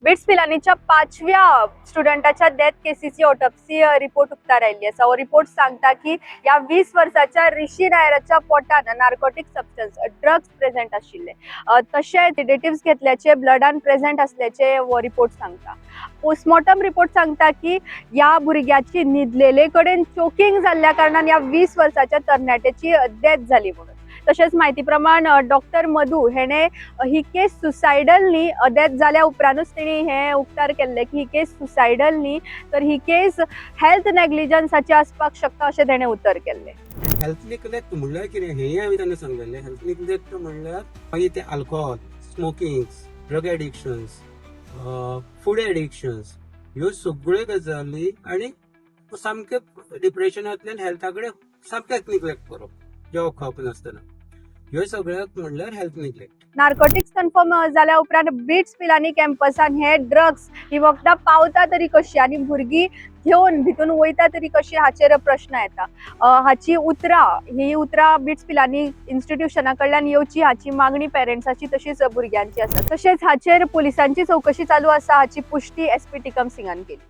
Bits पिलानीच्या 5व्या स्टुडंटाच्या death केसीची autopsy report उक्तार आयिल्ली आसा. हो रिपोर्ट सांगता की या 20 वर्साच्या ऋषी नायराच्या पोटान नार्कोटीक सबस्टन्स ड्रग्स प्रेझेंट आशिल्ले. तशेंच सेडेटिव्स घेतल्याचे ब्लडान प्रेझेंट असल्याचे हो रिपोर्ट सांगता. पोस्टमॉर्टम रिपोर्ट सांगता की या भुरग्याची न्हिदलेले कडेन चोकिंग जाल्ल्या कारणान या 20 वर्साच्या तरणाट्याची डेथ झाली म्हणून. तशेंच म्हायती प्रमाण डॉक्टर मधू हेणे ही केस सुसायडल न्ही, डेथ जाल्या उपरांतूच तेणी हे उक्तार केल्ले की ही केस सुसायडल न्ही, तर ही केस हेल्थ नेग्लिजन्साची आसपाक शकता अशें तेणे उतर केल्ले. हेल्थ निग्लेक्ट म्हणल्यार कितें हेंय हांवें तांकां सांगलेलें. हेल्थ निग्लेक्ट म्हणल्यार मागीर ते अल्कोहोल, स्मोकिंग, ड्रग एडिक्शन्स, फूड एडिक्शन्स, ह्यो सगळ्यो गजाली आनी सामके डिप्रेशनांतल्यान हेल्था कडेन सामकेंच निग्लेक्ट करप जेवप खावप नासतना, ह्यो सगळ्याक म्हणल्यार हेल्थ निग्लेक्ट. नार्कोटिक्स कन्फर्म जाल्या उपरांत बिट्स पिलानी कॅम्पसान हे ड्रग्स ही वखदां पावता तरी कशी आनी भुरगीं घेवन भितून वयता तरी कशी हाचेर प्रश्न येता. हाची ही उतरां बिट्स पिलानी इन्स्टिट्यूशना कडल्यान येवची हाची मागणी पेरेंट्साची तशीच भुरग्यांची आसा. तशेंच हाचेर पुलिसांची चौकशी चालू आसा हाची पुष्टी SP टिकम सिंगान केली.